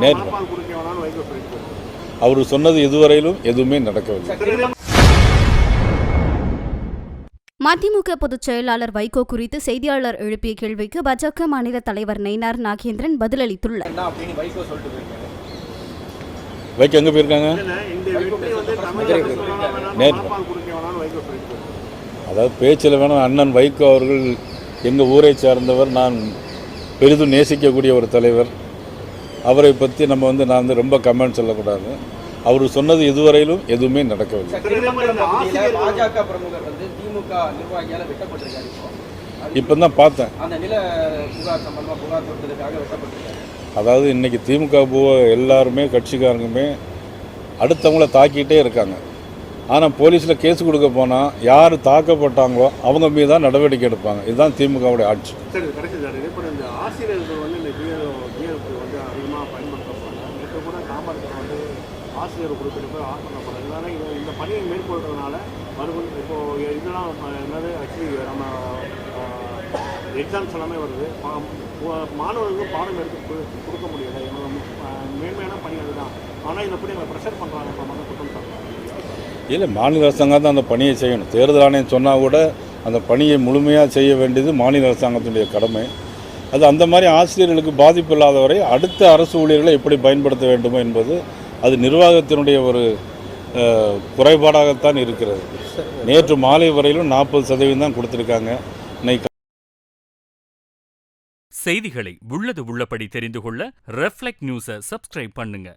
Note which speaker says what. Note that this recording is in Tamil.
Speaker 1: நேற்று அவர் சொன்னது இதுவரையிலும் எதுவுமே நடக்கவில்லை.
Speaker 2: மதிமுக பொதுச் செயலாளர் வைகோ குறித்து செய்தியாளர் எழுப்பிய கேள்விக்கு பாஜக மாநில தலைவர் நயினார் நாகேந்திரன் பதிலளித்துள்ளார்.
Speaker 1: வைகோ எங்க போயிருக்காங்க? நேற்று அதாவது பேச்சில் வேணும். அண்ணன் வைகோ அவர்கள் எங்கள் ஊரை சார்ந்தவர், நான் பெரிதும் நேசிக்கக்கூடிய ஒரு தலைவர். அவரை பற்றி நம்ம நான் ரொம்ப கமெண்ட் சொல்லக்கூடாது. அவர் சொன்னது இதுவரையிலும் எதுவுமே நடக்கவில்லை. இப்போ தான் பார்த்தேன். அதாவது இன்னைக்கு திமுக எல்லாருமே கட்சிக்காரங்களுமே அடுத்தவங்கள தாக்கிட்டே இருக்காங்க. ஆனால் போலீஸில் கேஸ் கொடுக்க போனால் யார் தாக்கப்பட்டாங்களோ அவங்க மீது தான் நடவடிக்கை எடுப்பாங்க. இதுதான் திமுகவுடைய ஆட்சி.
Speaker 3: சரி, கடைசி சார், இப்போ இந்த ஆசிரியர்கள் இந்த பிஎஃப் அதிகமாக பயன்படுத்தப்படுறாங்க. இப்போ கூட காமராஜர் ஆசிரியர் குறிப்பிட்டு ஆஃப் பண்ணப்படுறாங்க. இதனால் இந்த பணியை மேற்கொள்றதுனால மறுபடியும் இப்போது இதெல்லாம் என்னது ஆக்சுவலி நம்ம எக்ஸாம்ஸ் எல்லாமே வருது. மாணவர்களுக்கு பாடம் எடுத்து கொடுக்க முடியலை. மேன்மையான பணி அதுதான். ஆனால் இந்த பணி அவங்க ப்ரெஷர் பண்ணுறாங்க. இப்போ குற்றம் சாட்டுறாங்க.
Speaker 1: இல்லை, மாநில அரசாங்கம் தான் அந்த பணியை செய்யணும். தேர்தல் ஆணையம் சொன்னால் கூட அந்த பணியை முழுமையாக செய்ய வேண்டியது மாநில அரசாங்கத்தினுடைய கடமை. அது அந்த மாதிரி ஆசிரியர்களுக்கு பாதிப்பு இல்லாத வரை அடுத்த அரசு ஊழியர்களை எப்படி பயன்படுத்த வேண்டுமோ என்பது அது நிர்வாகத்தினுடைய ஒரு குறைபாடாகத்தான் இருக்கிறது. நேற்று மாலை வரையிலும் 40% தான் கொடுத்துருக்காங்க.
Speaker 4: செய்திகளை உள்ளது உள்ளபடி தெரிந்து கொள்ள ரெஃப்ளெக்ட் நியூஸை சப்ஸ்கிரைப் பண்ணுங்க.